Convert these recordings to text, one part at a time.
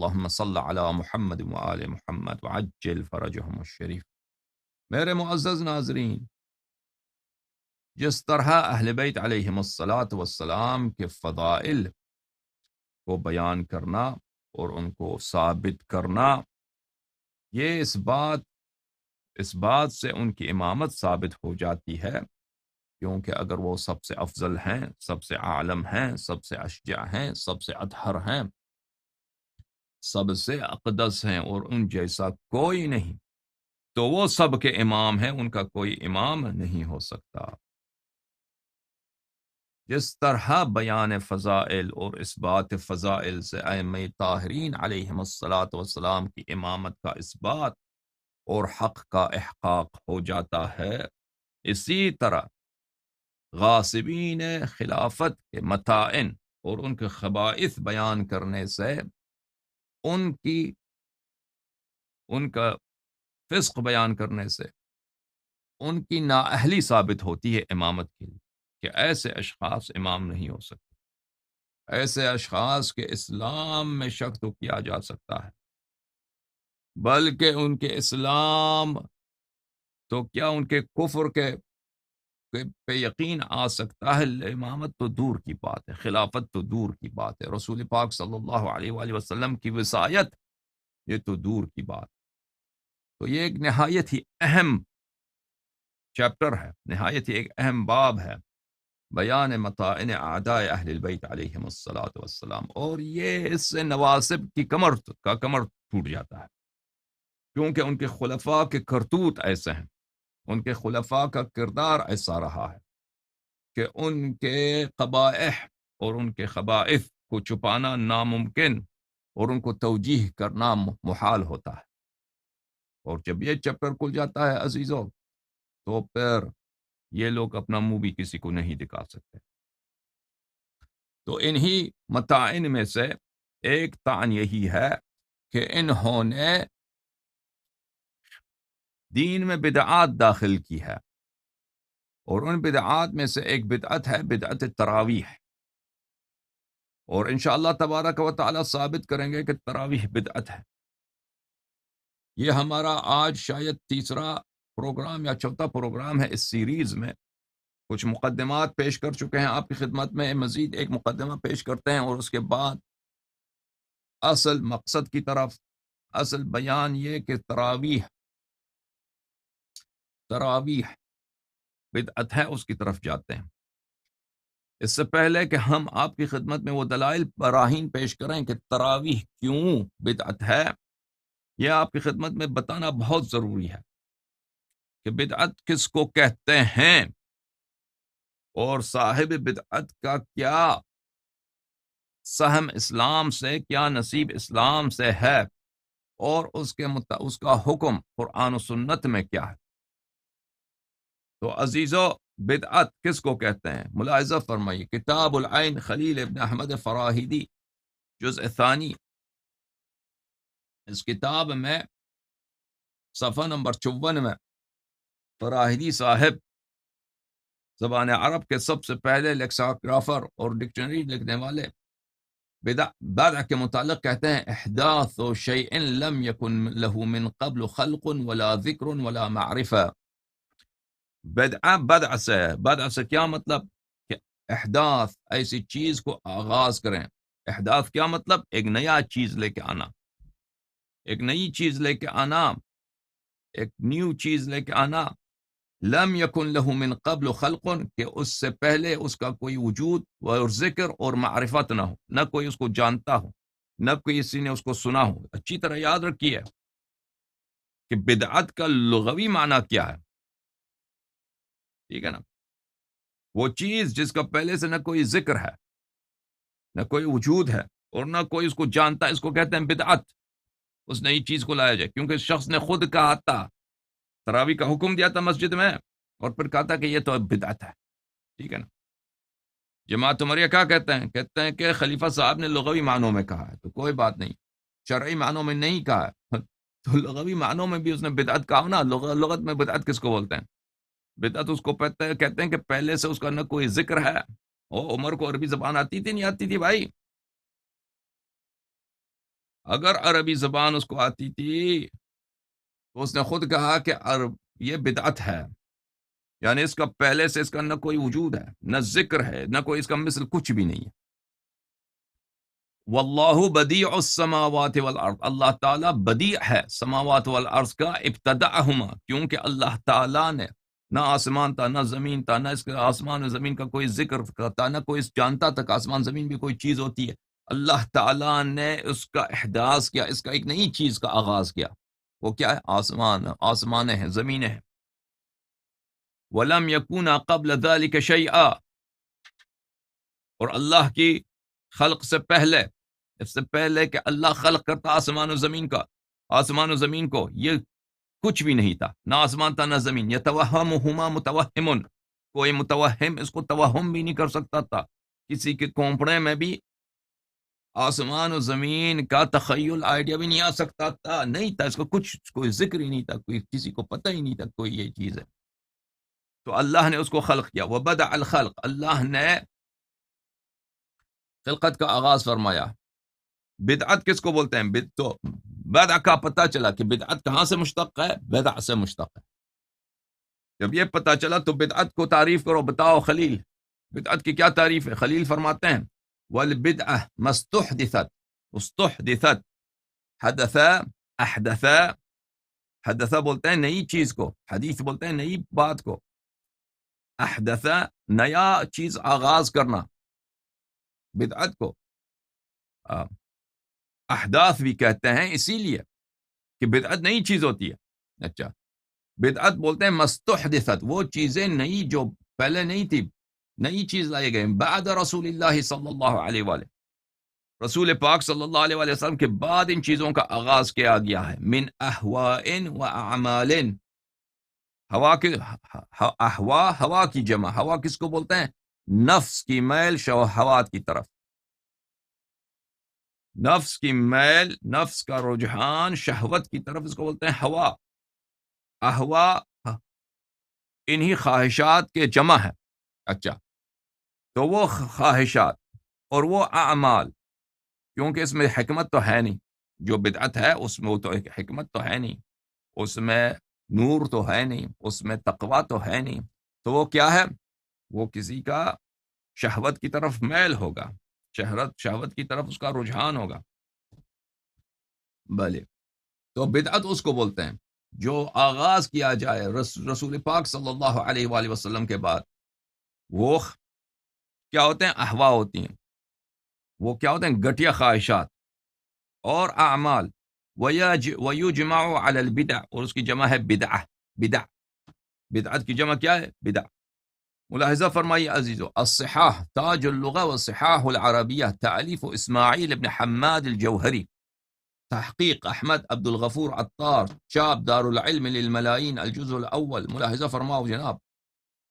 اللہم صل علی محمد وآل محمد وعجل فرجہم الشریف۔ میرے معزز ناظرین، جس طرح اہل بیت علیہم الصلاۃ والسلام کے فضائل کو بیان کرنا اور ان کو ثابت کرنا، یہ اس بات سے ان کی امامت ثابت ہو جاتی ہے، کیونکہ اگر وہ سب سے افضل ہیں، سب سے عالم ہیں، سب سے اشجع ہیں، سب سے اطہر ہیں، سب سے اقدس ہیں اور ان جیسا کوئی نہیں، تو وہ سب کے امام ہیں، ان کا کوئی امام نہیں ہو سکتا۔ جس طرح بیان فضائل اور اس بات فضائل سے ائمہ طاہرین علیہم الصلاۃ والسلام کی امامت کا اس بات اور حق کا احقاق ہو جاتا ہے، اسی طرح غاصبین خلافت کے متائن اور ان کے خبائث بیان کرنے سے ان کا فسق بیان کرنے سے ان کی نااہلی ثابت ہوتی ہے امامت کے لیے، کہ ایسے اشخاص امام نہیں ہو سکتے۔ ایسے اشخاص کے اسلام میں شک تو کیا جا سکتا ہے، بلکہ ان کے اسلام تو کیا ان کے کفر کے پہ یقین آ سکتا ہے، امامت تو دور کی بات ہے، خلافت تو دور کی بات ہے، رسول پاک صلی اللہ علیہ وآلہ وسلم کی وصایت یہ تو دور کی بات۔ تو یہ ایک نہایت ہی اہم چیپٹر ہے، نہایت ہی ایک اہم باب ہے، بیان متائن اعداء اہل البیت علیہم الصلاۃ والسلام، اور یہ اس سے نواسب کی کمر ٹوٹ جاتا ہے، کیونکہ ان کے خلفاء کے کرتوت ایسے ہیں، ان کے خلفاء کا کردار ایسا رہا ہے کہ ان کے قبائح اور ان کے خبائث کو چھپانا ناممکن اور ان کو توجیہ کرنا محال ہوتا ہے، اور جب یہ چیپٹر کھل جاتا ہے عزیزو، تو پھر یہ لوگ اپنا منہ بھی کسی کو نہیں دکھا سکتے۔ تو انہی متائن میں سے ایک طعن یہی ہے کہ انہوں نے دین میں بدعات داخل کی ہے، اور ان بدعات میں سے ایک بدعت ہے بدعت تراویح، اور انشاءاللہ تبارک و تعالی ثابت کریں گے کہ تراویح بدعت ہے۔ یہ ہمارا آج شاید تیسرا پروگرام یا چوتھا پروگرام ہے اس سیریز میں۔ کچھ مقدمات پیش کر چکے ہیں آپ کی خدمت میں، مزید ایک مقدمہ پیش کرتے ہیں، اور اس کے بعد اصل مقصد کی طرف، اصل بیان یہ کہ تراویح بدعت ہے، اس کی طرف جاتے ہیں۔ اس سے پہلے کہ ہم آپ کی خدمت میں وہ دلائل براہین پیش کریں کہ تراویح کیوں بدعت ہے، یہ آپ کی خدمت میں بتانا بہت ضروری ہے کہ بدعت کس کو کہتے ہیں، اور صاحب بدعت کا کیا سہم اسلام سے، کیا نصیب اسلام سے ہے، اور اس کا حکم قرآن و سنت میں کیا ہے۔ تو عزیزو، بدعت کس کو کہتے ہیں؟ ملاحظہ فرمائیے، کتاب العین خلیل ابن احمد فراہیدی جزء ثانی، اس کتاب میں صفحہ نمبر 54 میں فراہیدی صاحب زبان عرب کے سب سے پہلے لیکساگرافر اور ڈکشنری لکھنے والے، بدع کے متعلق کہتے ہیں: احداث شیء لم یکن له من قبل خلق ولا ذکر ولا معرفہ۔ بدع سے کیا مطلب؟ کہ احداث، ایسی چیز کو آغاز کریں۔ احداث کیا مطلب؟ ایک نیا چیز لے کے آنا، ایک نئی چیز لے کے آنا، ایک نیو چیز لے کے آنا۔ لم یکن له من قبل خلق، کہ اس سے پہلے اس کا کوئی وجود اور ذکر اور معرفت نہ ہو، نہ کوئی اس کو جانتا ہو، نہ کوئی کسی نے اس کو سنا ہو۔ اچھی طرح یاد رکھیے کہ بدعت کا لغوی معنی کیا ہے، ٹھیک ہے نا؟ وہ چیز جس کا پہلے سے نہ کوئی ذکر ہے، نہ کوئی وجود ہے، اور نہ کوئی اس کو جانتا ہے، اس کو کہتے ہیں بدعت۔ اس نئی چیز کو لایا جائے، کیونکہ اس شخص نے خود کہا تھا، تراویح کا حکم دیا تھا مسجد میں، اور پھر کہا تھا کہ یہ تو بدعت ہے، ٹھیک ہے نا؟ جماعت عمریہ کیا کہتے ہیں؟ کہتے ہیں کہ خلیفہ صاحب نے لغوی معنوں میں کہا ہے، تو کوئی بات نہیں، شرعی معنوں میں نہیں کہا ہے تو لغوی معنوں میں بھی اس نے بدعت کہا نا۔ لغت میں بدعت کس کو بولتے ہیں؟ بدعت اس کو کہتے ہیں کہ پہلے سے اس کا نہ کوئی ذکر ہے۔ عمر کو عربی زبان آتی تھی نہیں آتی تھی بھائی؟ اگر عربی زبان اس کو آتی تھی تو اس نے خود کہا کہ یہ بدعت ہے، یعنی اس کا پہلے سے اس کا نہ کوئی وجود ہے، نہ ذکر ہے، نہ کوئی اس کا مثل کچھ بھی نہیں ہے۔ واللہ بدیع السماوات والارض، اللہ تعالیٰ بدیع ہے سماوات والارض کا، ابتدعہما، کیونکہ اللہ تعالیٰ نے نہ آسمان تھا نہ زمین تھا، نہ اس کے آسمان و زمین کا کوئی ذکر تھا، نہ کوئی جانتا تھا کہ آسمان زمین بھی کوئی چیز ہوتی ہے۔ اللہ تعالیٰ نے اس کا احداث کیا، اس کا ایک نئی چیز کا آغاز کیا۔ وہ کیا ہے؟ آسمانیں ہیں، زمینیں ہیں۔ وَلَمْ يَكُونَ قَبْلَ ذَلِكَ شَيْئًا، اور اللہ کی خلق سے پہلے، اس سے پہلے کہ اللہ خلق کرتا آسمان و زمین کا، آسمان و زمین کو، یہ کچھ بھی نہیں تھا، نہ آسمان تھا نہ زمین۔ یتوہمہما متوہم، کوئی متوہم اس کو توہم بھی نہیں کر سکتا تھا، کسی کے کھوپڑے میں بھی آسمان و زمین کا تخیل آئیڈیا بھی نہیں آ سکتا تھا، نہیں تھا، اس کو کچھ کوئی ذکر ہی نہیں تھا، کوئی کسی کو پتہ ہی نہیں تھا کوئی یہ چیز ہے۔ تو اللہ نے اس کو خلق کیا، وبدع الخلق، اللہ نے خلقت کا آغاز فرمایا۔ بدعت کس کو بولتے ہیں؟ تو بدع کا پتہ چلا کہ بدعت کہاں سے مشتق ہے، بدع سے مشتق ہے۔ جب یہ پتہ چلا تو بدعت کو تعریف کرو، بتاؤ خلیل بدعت کی کیا تعریف ہے؟ خلیل فرماتے ہیں والبدعہ مستحدثت، استحدثت، حدث، احدث، حدث بولتے ہیں نئی چیز کو، حدیث بولتے ہیں نئی بات کو، احدث نیا چیز آغاز کرنا، بدعت کو احداث بھی کہتے ہیں اسی لیے کہ بدعت نئی چیز ہوتی ہے۔ اچھا، بدعت بولتے ہیں مستحدثت، وہ چیزیں نئی جو پہلے نہیں تھی، نئی چیز لائے گئے بعد رسول اللہ صلی اللہ علیہ وآلہ، رسول پاک صلی اللہ علیہ وآلہ وسلم کے بعد ان چیزوں کا آغاز کیا گیا ہے۔ من احواء و اعمال، ہوا کے احوا، ہوا کی جمع، ہوا کس کو بولتے ہیں؟ نفس کی میل شہوات کی طرف، نفس کی میل، نفس کا رجحان شہوت کی طرف، اس کو بولتے ہیں ہوا۔ احوا انہی خواہشات کے جمع ہے۔ اچھا، تو وہ خواہشات اور وہ اعمال، کیونکہ اس میں حکمت تو ہے نہیں، جو بدعت ہے اس میں وہ تو ایک حکمت تو ہے نہیں، اس میں نور تو ہے نہیں، اس میں تقوی تو ہے نہیں، تو وہ کیا ہے؟ وہ کسی کا شہوت کی طرف میل ہوگا، شہوت کی طرف اس کا رجحان ہوگا۔ بھلے، تو بدعت اس کو بولتے ہیں جو آغاز کیا جائے رسول پاک صلی اللہ علیہ وآلہ وسلم کے بعد۔ وہ کیا ہوتے ہیں؟ احوا ہوتی ہیں، وہ کیا ہوتے ہیں؟ گٹیا خواہشات اور اعمال۔ وَيُجْمَعُ عَلَى الْبِدْعِ، اور اس کی جمع ہے بدعہ، بدع، بدعت کی جمع کیا ہے؟ بدع۔ ملاحظہ فرمائیے عزیزو، الصحاح تاج اللغة والصحاح العربیہ، تألیف اسماعیل ابن حماد الجوہری، تحقیق احمد عبد الغفور عطار، چاپ دار العلم للملائین، الجزء الاول۔ ملاحظہ فرماؤ جناب،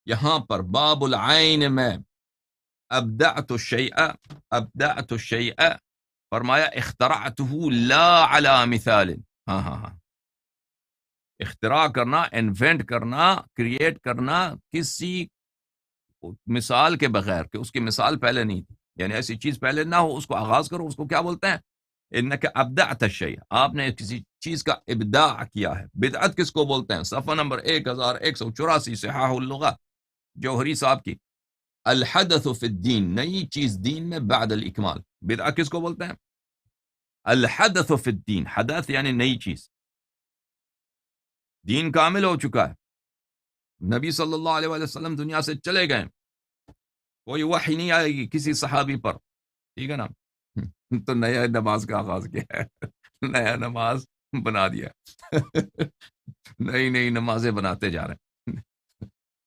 یہاں پر باب العین میں ابدعت الشیء فرمایا اخترعته لا علی مثال، ہاں، اختراع کرنا، انوینٹ کرنا، کریٹ کرنا کسی مثال کے بغیر، کہ اس کی مثال پہلے نہیں تھی، یعنی ایسی چیز پہلے نہ ہو، اس کو آغاز کرو، اس کو کیا بولتے ہیں؟ انک ابدعت الشیء، آپ نے کسی چیز کا ابداع کیا ہے۔ بدعت کس کو بولتے ہیں؟ صفحہ نمبر 1184، صحاح اللغہ جوہری صاحب کی، الحدث فی الدین، نئی چیز دین میں بعد الاکمال۔ بدعت کس کو بولتے ہیں؟ الحدث فی الدین، حدث یعنی نئی چیز، دین کامل ہو چکا ہے، نبی صلی اللہ علیہ وآلہ وسلم دنیا سے چلے گئے، کوئی وحی نہیں آئے گی کسی صحابی پر، ٹھیک ہے نا؟ تو نیا نماز کا آغاز کیا ہے، نیا نماز بنا دیا، نئی نمازیں بناتے جا رہے ہیں،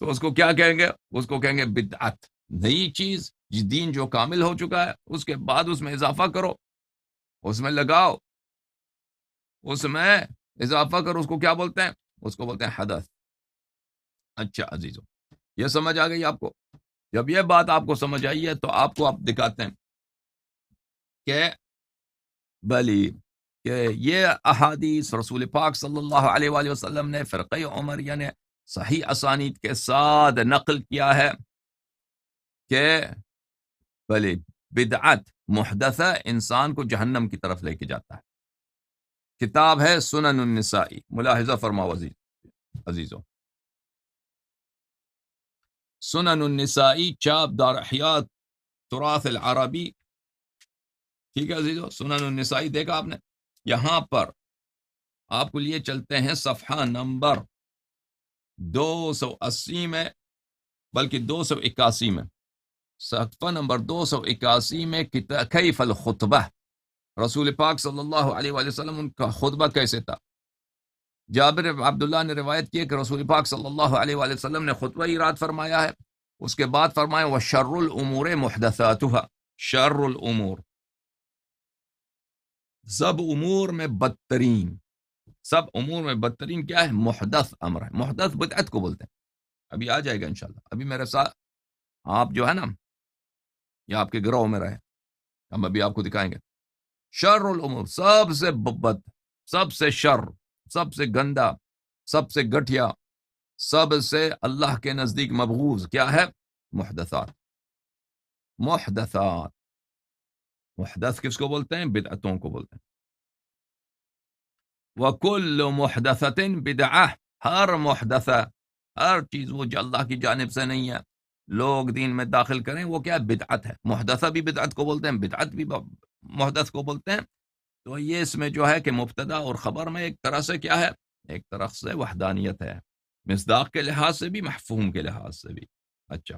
تو اس کو کیا کہیں گے؟ اس کو کہیں گے بدعت، نئی چیز، دین جو کامل ہو چکا ہے اس کے بعد اس میں اضافہ کرو، اس میں لگاؤ، اس میں اضافہ کرو، اس کو کیا بولتے ہیں؟ اس کو بولتے ہیں حدث۔ اچھا عزیزو، یہ سمجھ آ گئی آپ کو؟ جب یہ بات آپ کو سمجھ آئی ہے تو آپ کو آپ دکھاتے ہیں کہ بلی کہ یہ احادیث رسول پاک صلی اللہ علیہ وآلہ وسلم نے فرقہ عمریہ نے صحیح اسانید کے ساتھ نقل کیا ہے کہ بلی بدعت محدثہ انسان کو جہنم کی طرف لے کے جاتا ہے۔ کتاب ہے سنن النسائی، ملاحظہ فرماؤ عزیزوں، سنن النسائی، چاپ دار احیاء تراث العربی، ٹھیک ہے عزیزوں، سنن النسائی دیکھا آپ نے، یہاں پر آپ کو لیے چلتے ہیں صفحہ نمبر 280 میں، بلکہ 281 میں، صفحہ نمبر 281 میں کیف الخطبہ، رسول پاک صلی اللہ علیہ وآلہ وسلم ان کا خطبہ کیسے تھا۔ جابر عبداللہ نے روایت کی کہ رسول پاک صلی اللہ علیہ وآلہ وسلم نے خطبہ اراد فرمایا ہے، اس کے بعد فرمایا وَشَرُّ الْأُمُورِ مُحْدَثَاتُهَا، شر الامور، سب امور میں بدترین، سب امور میں بدترین کیا ہے؟ محدث امر ہے، محدث بدعت کو بولتے ہیں، ابھی آ جائے گا انشاءاللہ، ابھی میرے ساتھ آپ جو ہے نا، یا آپ کے گروہ میں رہے، ہم ابھی آپ کو دکھائیں گے۔ شر الامور، سب سے بد، سب سے شر، سب سے گندا، سب سے گٹھیا، سب سے اللہ کے نزدیک مبغوض کیا ہے؟ محدثات، محدثات، محدث کس کو بولتے ہیں؟ بدعتوں کو بولتے ہیں۔ وَكُلُّ مُحْدَثَةٍ بِدْعَةٍ، ہر محدثہ، ہر چیز وہ جو اللہ کی جانب سے نہیں ہے لوگ دین میں داخل کریں، وہ کیا بدعت ہے۔ محدثہ بھی بدعت کو بولتے ہیں، بدعت بھی محدث کو بولتے ہیں۔ تو یہ اس میں جو ہے کہ مبتدا اور خبر میں ایک طرح سے کیا ہے؟ ایک طرف سے وحدانیت ہے، مصداق کے لحاظ سے بھی، مفہوم کے لحاظ سے بھی۔ اچھا،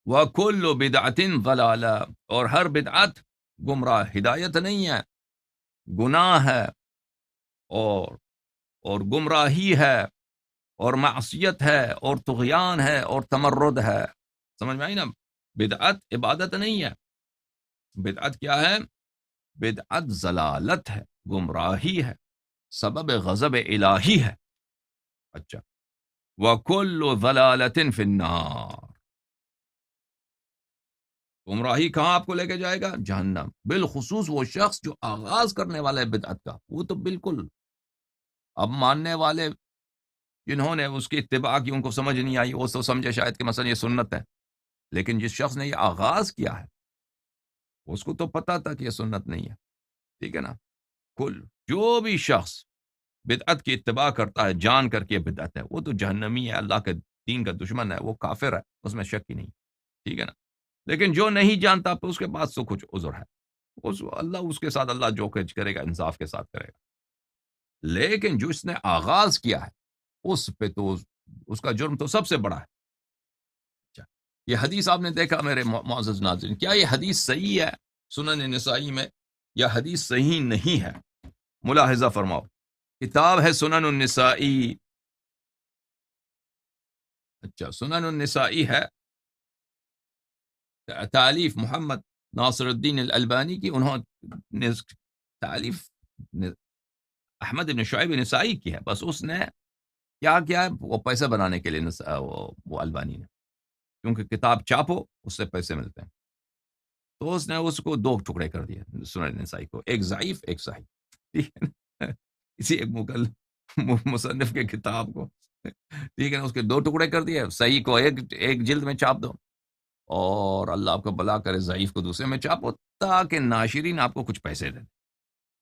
وَكُلُّ بِدْعَةٍ ضَلَالَةٍ، اور ہر بدعت گمراہ، ہدایت نہیں ہے، گناہ ہے، اور گمراہی ہے، اور معصیت ہے، اور طغیان ہے، اور تمرد ہے۔ سمجھ میں آئی نا؟ بدعت عبادت نہیں ہے، بدعت کیا ہے؟ بدعت ضلالت ہے، گمراہی ہے، سبب غضب الہی ہے۔ اچھا، وَكُلُّ ضَلَالَةٍ فِي النَّارِ، گمراہی کہاں آپ کو لے کے جائے گا؟ جہنم۔ بالخصوص وہ شخص جو آغاز کرنے والا ہے بدعت کا، وہ تو بالکل، اب ماننے والے جنہوں نے اس کی اتباع کی ان کو سمجھ نہیں آئی، وہ تو سمجھے شاید کہ مثلا یہ سنت ہے، لیکن جس شخص نے یہ آغاز کیا ہے اس کو تو پتا تھا کہ یہ سنت نہیں ہے، ٹھیک ہے نا؟ کل جو بھی شخص بدعت کی اتباع کرتا ہے جان کر کے بدعت ہے، وہ تو جہنمی ہے، اللہ کے دین کا دشمن ہے، وہ کافر ہے، اس میں شک ہی نہیں، ٹھیک ہے نا؟ لیکن جو نہیں جانتا تو اس کے پاس تو کچھ عذر ہے، اللہ اس کے ساتھ اللہ جو کچھ کرے گا انصاف کے ساتھ کرے گا، لیکن جو اس نے آغاز کیا ہے اس پہ تو اس کا جرم تو سب سے بڑا ہے۔ اچھا، یہ حدیث آپ نے دیکھا میرے معزز ناظرین، کیا یہ حدیث صحیح ہے سنن نسائی میں یا حدیث صحیح نہیں ہے؟ ملاحظہ فرماؤ، کتاب ہے سنن النسائی، اچھا سنن النسائی ہے، تالیف محمد ناصر الدین الالبانی کی، انہوں نے تالیف احمد بن شعیب نسائی کی ہے، بس اس نے کیا کیا ہے؟ وہ پیسہ بنانے کے لیے وہ البانی نے، کیونکہ کتاب چھاپو اس سے پیسے ملتے ہیں، تو اس نے اس کو دو ٹکڑے کر دیے سنن نسائی کو، ایک ضعیف ایک صحیح، ٹھیک ہے نا؟ اسی ایک مصنف کے کتاب کو، ٹھیک ہے نا، اس کے دو ٹکڑے کر دیے، صحیح کو ایک جلد میں چھاپ دو، اور اللہ آپ کو بلا کرے ضعیف کو دوسرے میں چھاپو، تاکہ ناشرین آپ کو کچھ پیسے دیں۔